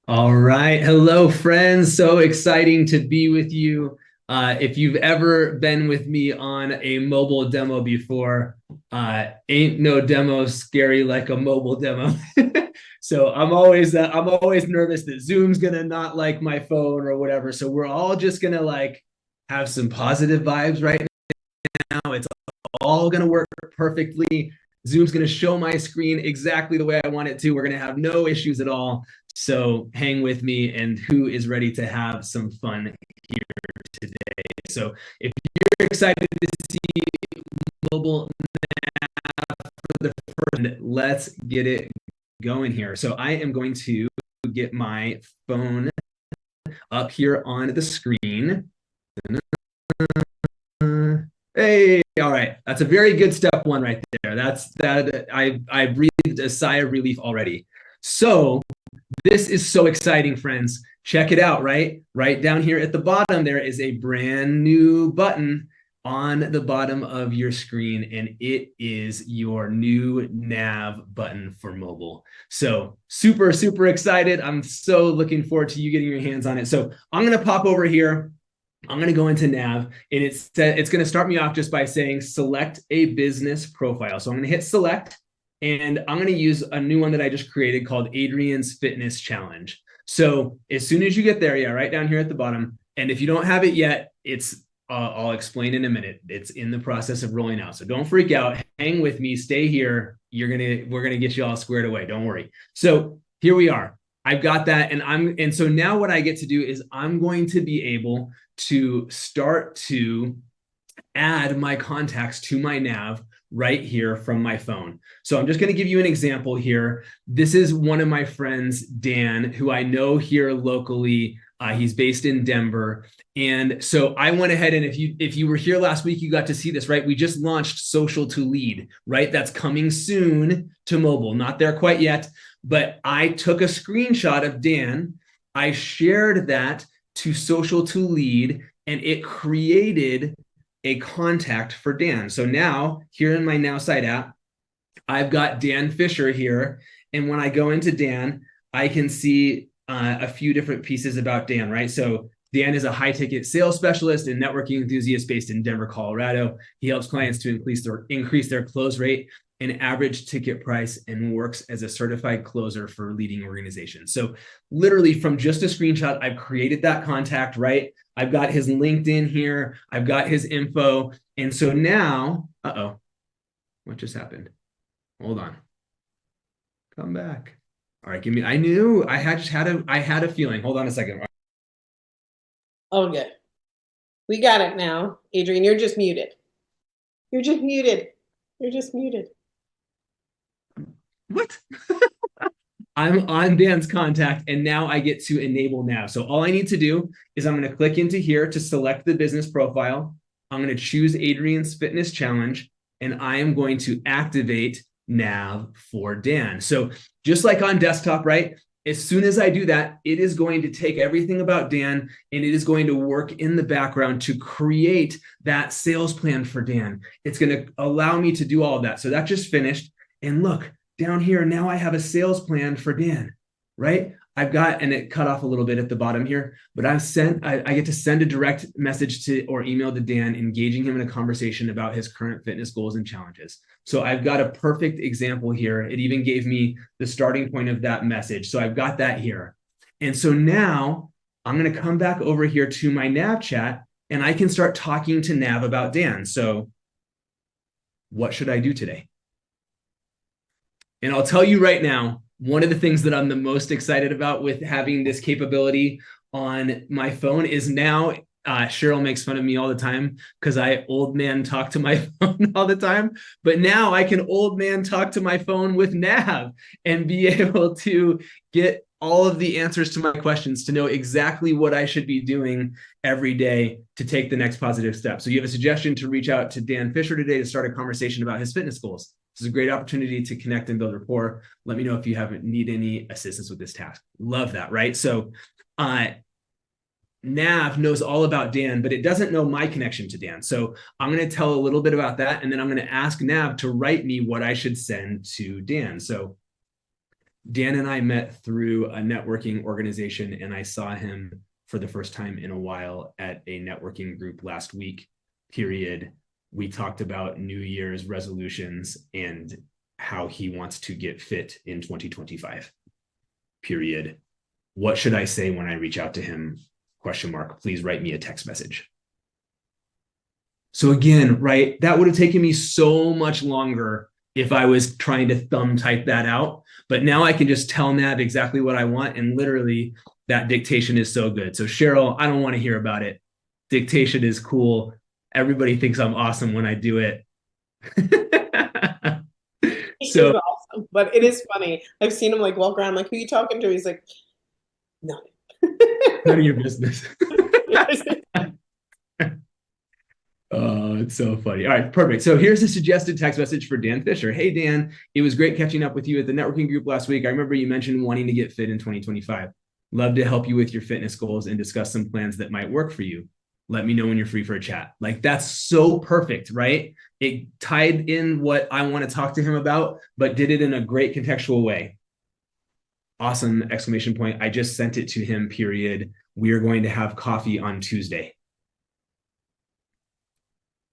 All right. Hello, friends. So exciting to be with you. If you've ever been with me on a mobile demo before, ain't no demo scary like a mobile demo. So I'm always nervous that Zoom's gonna not like my phone or whatever. So we're all just gonna like have some positive vibes right now. It's all gonna work perfectly. Zoom's going to show my screen exactly the way I want it to. We're going to have no issues at all. So hang with me, and who is ready to have some fun here today? So if you're excited to see mobile for the first, let's get it going here. So I am going to get my phone up here on the screen. Hey, all right. That's a very good step one right there. That's that. I breathed a sigh of relief already. So this is so exciting, friends. Check it out, right? Right down here at the bottom, there is a brand new button on the bottom of your screen, and it is your new nav button for mobile. So super, super excited. I'm so looking forward to you getting your hands on it. So I'm going to pop over here. I'm going to go into nav, and it's going to start me off just by saying select a business profile. So I'm going to hit select, and I'm going to use a new one that I just created called Adrian's Fitness Challenge. So as soon as you get there, yeah, right down here at the bottom. And if you don't have it yet, I'll explain in a minute. It's in the process of rolling out. So don't freak out. Hang with me. Stay here. We're gonna get you all squared away. Don't worry. So here we are. I've got that, and so now what I get to do is I'm going to be able to start to add my contacts to my nav right here from my phone. So I'm just going to give you an example here. This is one of my friends, Dan, who I know here locally. He's based in Denver. And so I went ahead, and if you were here last week, you got to see this, right? We just launched Social to Lead, right? That's coming soon to mobile. Not there quite yet, but I took a screenshot of Dan. I shared that to Social to Lead, and it created a contact for Dan. So now here in my NowSite app, I've got Dan Fisher here. And when I go into Dan, I can see a few different pieces about Dan, right? So Dan is a high ticket sales specialist and networking enthusiast based in Denver, Colorado. He helps clients to increase their close rate and average ticket price, and works as a certified closer for leading organizations. So literally from just a screenshot, I've created that contact, right? I've got his LinkedIn here. I've got his info. And so now, what just happened? Hold on. Come back. All right, I knew I had a feeling. Hold on a second. Oh, good. We got it now. Adrian, you're just muted. You're just muted. You're just muted. What? I'm on Dan's contact, and now I get to enable nav. So all I need to do is I'm going to click into here to select the business profile. I'm going to choose Adrian's Fitness Challenge, and I am going to activate nav for Dan. So just like on desktop, right? As soon as I do that, it is going to take everything about Dan, and it is going to work in the background to create that sales plan for Dan. It's going to allow me to do all of that. So that just finished. And look, down here, now I have a sales plan for Dan, right? I've got, and it cut off a little bit at the bottom here, but I get to send a direct message to or email to Dan, engaging him in a conversation about his current fitness goals and challenges. So I've got a perfect example here. It even gave me the starting point of that message. So I've got that here. And so now I'm going to come back over here to my Nav chat, and I can start talking to Nav about Dan. So what should I do today? And I'll tell you right now, one of the things that I'm the most excited about with having this capability on my phone is now, Cheryl makes fun of me all the time because I old man talk to my phone all the time. But now I can old man talk to my phone with Nav and be able to get all of the answers to my questions, to know exactly what I should be doing every day to take the next positive step. So you have a suggestion to reach out to Dan Fisher today to start a conversation about his fitness goals. This is a great opportunity to connect and build rapport. Let me know if you need any assistance with this task. Love that, right? So Nav knows all about Dan, but it doesn't know my connection to Dan. So I'm going to tell a little bit about that, and then I'm going to ask Nav to write me what I should send to Dan. So Dan and I met through a networking organization, and I saw him for the first time in a while at a networking group last week, period. We talked about New Year's resolutions and how he wants to get fit in 2025, period. What should I say when I reach out to him? Question mark. Please write me a text message. So again, right, that would have taken me so much longer if I was trying to thumb type that out. But now I can just tell Nav exactly what I want. And literally that dictation is so good. So Cheryl, I don't want to hear about it. Dictation is cool. Everybody thinks I'm awesome when I do it. So awesome, but it is funny. I've seen him like walk around, like, who are you talking to? He's like, no. None of your business. Oh, it's so funny. All right, perfect. So here's a suggested text message for Dan Fisher. Hey, Dan, it was great catching up with you at the networking group last week. I remember you mentioned wanting to get fit in 2025. Love to help you with your fitness goals and discuss some plans that might work for you. Let me know when you're free for a chat. Like, that's so perfect, right? It tied in what I want to talk to him about, but did it in a great contextual way. Awesome, exclamation point. I just sent it to him, period. We are going to have coffee on Tuesday.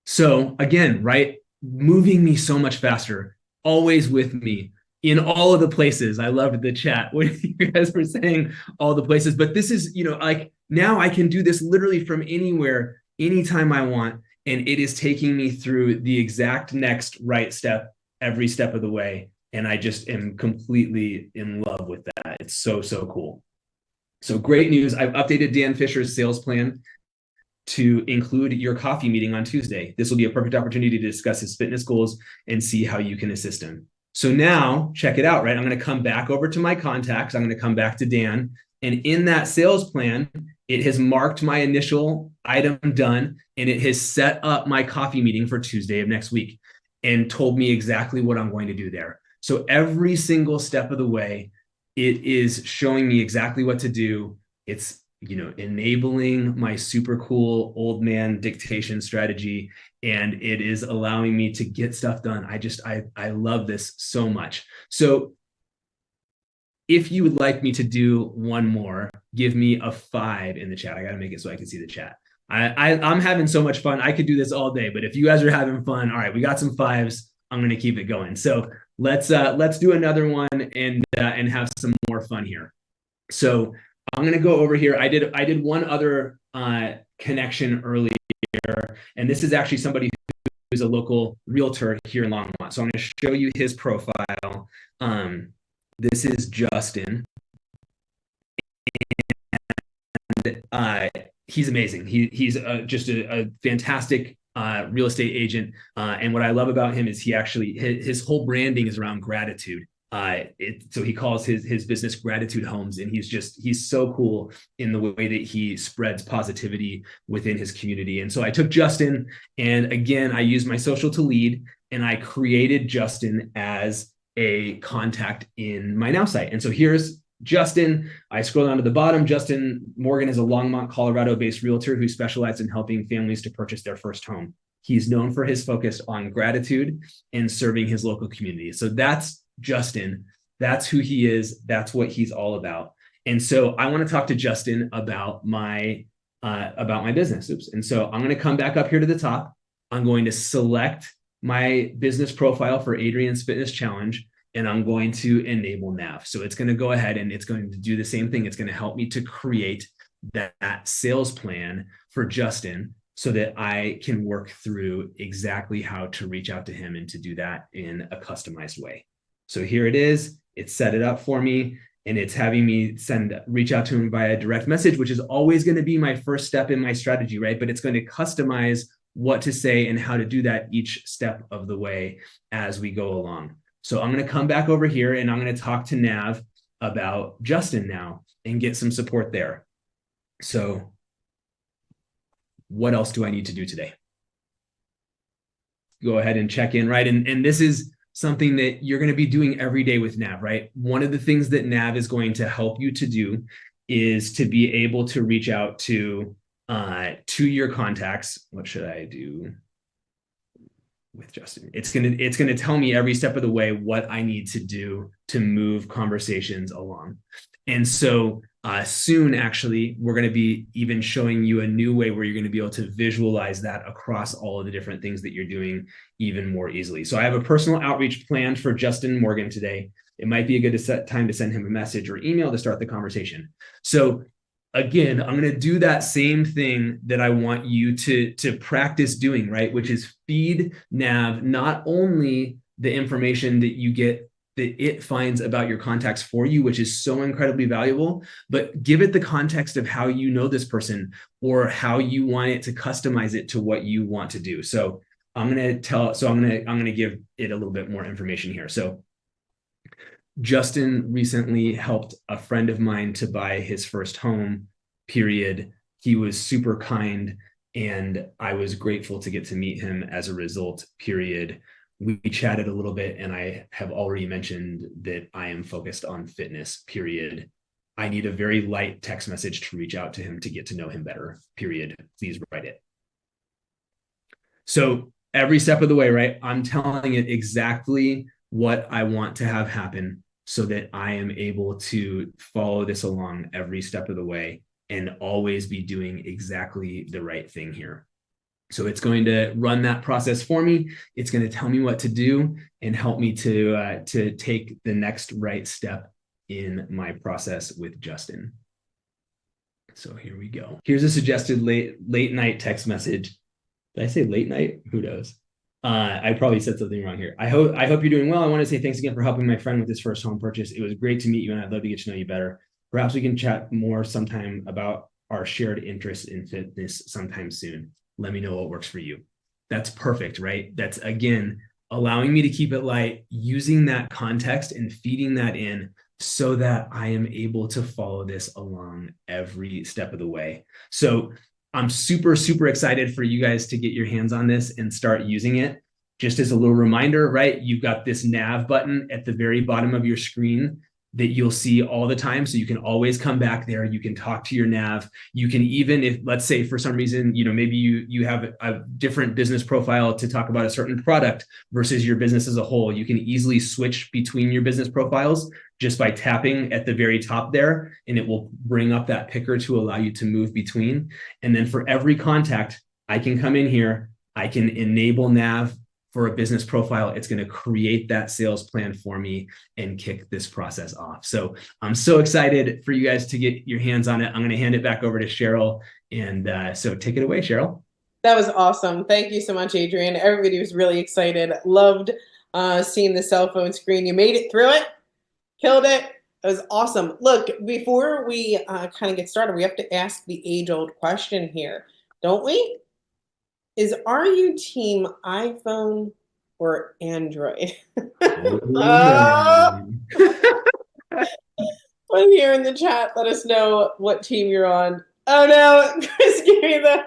So again, right, moving me so much faster, always with me in all of the places. I loved the chat when you guys were saying all the places, but this is, like, now I can do this literally from anywhere, anytime I want. And it is taking me through the exact next right step every step of the way. And I just am completely in love with that. It's so, so cool. So great news. I've updated Dan Fisher's sales plan to include your coffee meeting on Tuesday. This will be a perfect opportunity to discuss his fitness goals and see how you can assist him. So now check it out, right? I'm going to come back over to my contacts. I'm going to come back to Dan. And in that sales plan, it has marked my initial item done, and it has set up my coffee meeting for Tuesday of next week and told me exactly what I'm going to do there. So every single step of the way, it is showing me exactly what to do. It's enabling my super cool old man dictation strategy, and it is allowing me to get stuff done. I love this so much. So if you would like me to do one more, give me a 5 in the chat. I got to make it so I can see the chat. I'm having so much fun. I could do this all day, but if you guys are having fun, all right, we got some 5s. I'm going to keep it going. So let's do another one and have some more fun here. So I'm going to go over here. I did one other connection earlier, and this is actually somebody who's a local realtor here in Longmont. So I'm going to show you his profile. This is Justin. And he's amazing. He's just a fantastic real estate agent. And what I love about him is his whole branding is around gratitude. So he calls his business Gratitude Homes, and he's so cool in the way that he spreads positivity within his community. And so I took Justin, and again, I used my social to lead, and I created Justin as a contact in my NowSite. And so here's Justin. I scroll down to the bottom. Justin Morgan is a Longmont, Colorado-based realtor who specializes in helping families to purchase their first home. He's known for his focus on gratitude and serving his local community. So that's Justin. That's who he is. That's what he's all about. And so I want to talk to Justin about my business. Oops. And so I'm going to come back up here to the top. I'm going to select my business profile for Adrian's Fitness Challenge, and I'm going to enable Nav. So it's going to go ahead and it's going to do the same thing. It's going to help me to create that sales plan for Justin so that I can work through exactly how to reach out to him and to do that in a customized way. So here it is. It's set it up for me, and it's having me reach out to him via direct message, which is always going to be my first step in my strategy, right? But it's going to customize what to say and how to do that each step of the way as we go along. So I'm going to come back over here, and I'm going to talk to Nav about Justin now and get some support there. So what else do I need to do today? Go ahead and check in, right? And this is something that you're going to be doing every day with Nav, right? One of the things that Nav is going to help you to do is to be able to reach out to your contacts. What should I do? with Justin. It's gonna tell me every step of the way what I need to do to move conversations along. And so soon, actually, we're going to be even showing you a new way where you're going to be able to visualize that across all of the different things that you're doing even more easily. So I have a personal outreach planned for Justin Morgan today. It might be a good time to send him a message or email to start the conversation. So again, I'm going to do that same thing that I want you to practice doing, right? Which is feed Nav not only the information that you get that it finds about your contacts for you, which is so incredibly valuable, but give it the context of how you know this person or how you want it to customize it to what you want to do. So I'm going to give it a little bit more information here. So Justin recently helped a friend of mine to buy his first home, period. He was super kind, and I was grateful to get to meet him as a result, period. We chatted a little bit, and I have already mentioned that I am focused on fitness, period. I need a very light text message to reach out to him to get to know him better, period. Please write it. So every step of the way, right, I'm telling it exactly what I want to have happen so that I am able to follow this along every step of the way and always be doing exactly the right thing here. So it's going to run that process for me. It's going to tell me what to do and help me to take the next right step in my process with Justin. So here we go. Here's a suggested late night text message. Did I say late night? Who knows? I probably said something wrong here. I hope you're doing well. I want to say thanks again for helping my friend with his first home purchase. It was great to meet you, and I'd love to get to know you better. Perhaps we can chat more sometime about our shared interests in fitness sometime soon. Let me know what works for you. That's perfect, right? That's, again, allowing me to keep it light, using that context and feeding that in so that I am able to follow this along every step of the way. So I'm super, super excited for you guys to get your hands on this and start using it. Just as a little reminder, right? You've got this nav button at the very bottom of your screen that you'll see all the time. So you can always come back there. You can talk to your nav. You can even, if let's say for some reason, maybe you have a different business profile to talk about a certain product versus your business as a whole, you can easily switch between your business profiles just by tapping at the very top there, and it will bring up that picker to allow you to move between. And then for every contact, I can come in here, I can enable nav for a business profile. It's going to create that sales plan for me and kick this process off. So I'm so excited for you guys to get your hands on it. I'm going to hand it back over to Cheryl. And so take it away, Cheryl. That was awesome. Thank you so much, Adrian. Everybody was really excited. Loved seeing the cell phone screen. You made it through it. Killed it. It was awesome. Look, before we kind of get started, we have to ask the age-old question here, don't we? Are you team iPhone or Android? One here in the chat, let us know what team you're on. Oh no, Chris gave me the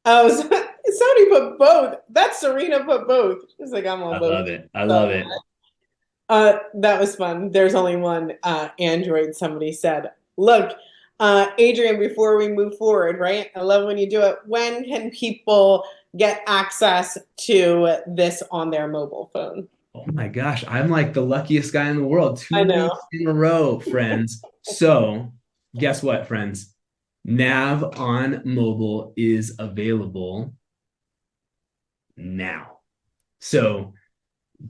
somebody put both. That's Serena put both. She's like, I'm on both. I love it. I love it. That was fun. There's only one Android, somebody said. Look, Adrian, before we move forward, right? I love when you do it. When can people get access to this on their mobile phone? Oh my gosh, I'm like the luckiest guy in the world. 2 weeks in a row, friends. So guess what, friends? Nav on mobile is available now. So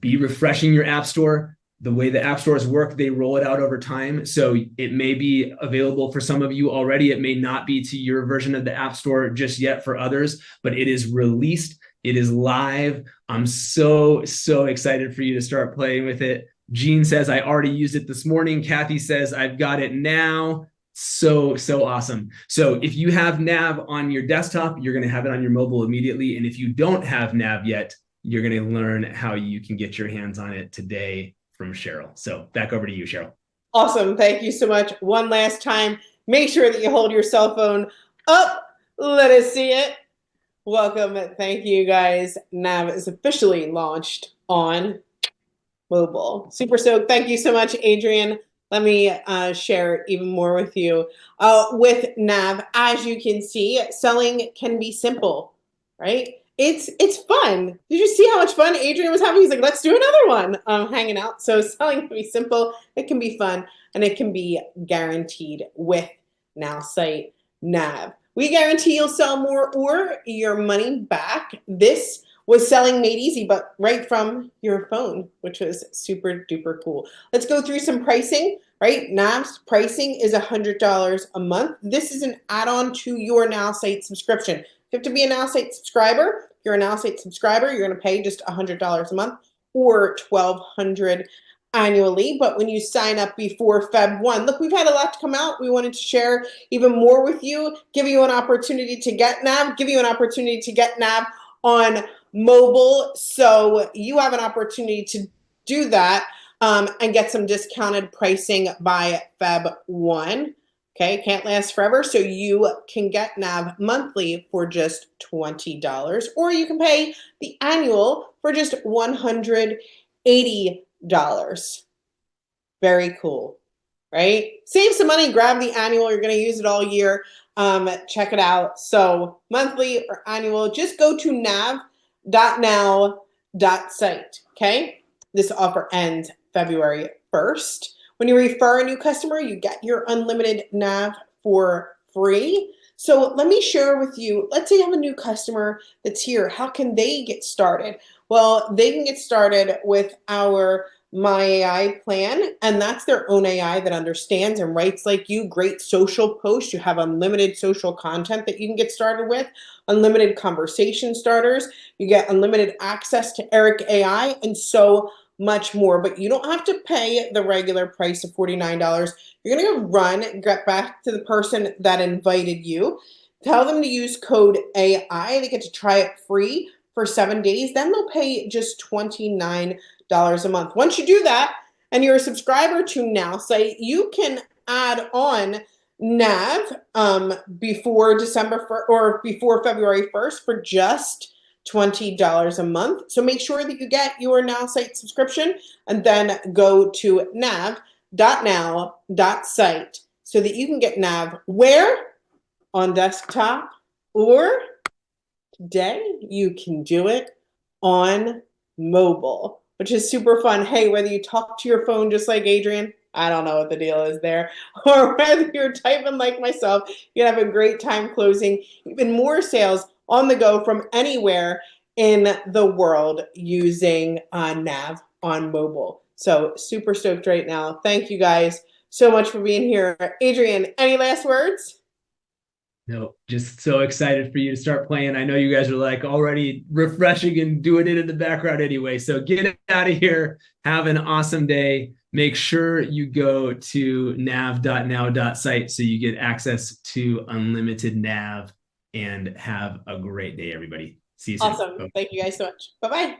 be refreshing your app store. The way the app stores work, they roll it out over time. So it may be available for some of you already. It may not be to your version of the app store just yet for others, but it is released. It is live. I'm so, so excited for you to start playing with it. Jean says, I already used it this morning. Kathy says, I've got it now. So, so awesome. So if you have Nav on your desktop, you're going to have it on your mobile immediately. And if you don't have Nav yet, you're going to learn how you can get your hands on it today from Cheryl. So back over to you, Cheryl. Awesome. Thank you so much. One last time, make sure that you hold your cell phone up. Let us see it. Welcome. Thank you, guys. Nav is officially launched on mobile. Super stoked. Thank you so much, Adrian. Let me share even more with you. With Nav, as you can see, selling can be simple, right? it's fun. Did you see how much fun Adrian was having? He's like, let's do another one. Hanging out. So selling can be simple, it can be fun, and it can be guaranteed with NowSite Nav. We guarantee you'll sell more or your money back. This was selling made easy, but right from your phone, which was super duper cool. Let's go through some pricing, right? Nav's pricing is $100 a month. This is an add-on to your NowSite subscription. You have to be a NowSite subscriber. If you're a NowSite subscriber, you're going to pay just $100 a month or $1,200 annually. But when you sign up before Feb 1, look, we've had a lot to come out. We wanted to share even more with you, give you an opportunity to get Nav, give you an opportunity to get Nav on mobile. So you have an opportunity to do that and get some discounted pricing by Feb 1. Okay, can't last forever. So you can get Nav monthly for just $20, or you can pay the annual for just $180. Very cool, right? Save some money, grab the annual. You're going to use it all year. Check it out. So monthly or annual, just go to nav.now.site. Okay, this offer ends February 1st. When you refer a new customer, you get your unlimited Nav for free. So let me share with you, let's say you have a new customer that's here. How can they get started? Well, they can get started with our My AI plan, and that's their own AI that understands and writes like you. Great social posts. You have unlimited social content that you can get started with, unlimited conversation starters. You get unlimited access to Eric AI and so much more. But you don't have to pay the regular price of $49. You're going to go run, get back to the person that invited you, tell them to use code AI. They get to try it free for 7 days. Then they'll pay just $29 a month. Once you do that and you're a subscriber to NowSite, you can add on Nav before December 1st or before February 1st for just $20 a month. So make sure that you get your NowSite subscription and then go to nav.now.site so that you can get Nav where? On desktop, or today you can do it on mobile, which is super fun. Hey, whether you talk to your phone just like Adrian, I don't know what the deal is there, or whether you're typing like myself, you have a great time closing even more sales on the go from anywhere in the world using Nav on mobile. So super stoked right now. Thank you guys so much for being here. Adrian, any last words? No, just so excited for you to start playing. I know you guys are like already refreshing and doing it in the background anyway. So get out of here. Have an awesome day. Make sure you go to nav.now.site so you get access to unlimited Nav, and have a great day, everybody. See you soon. Awesome. Thank you guys so much. Bye-bye.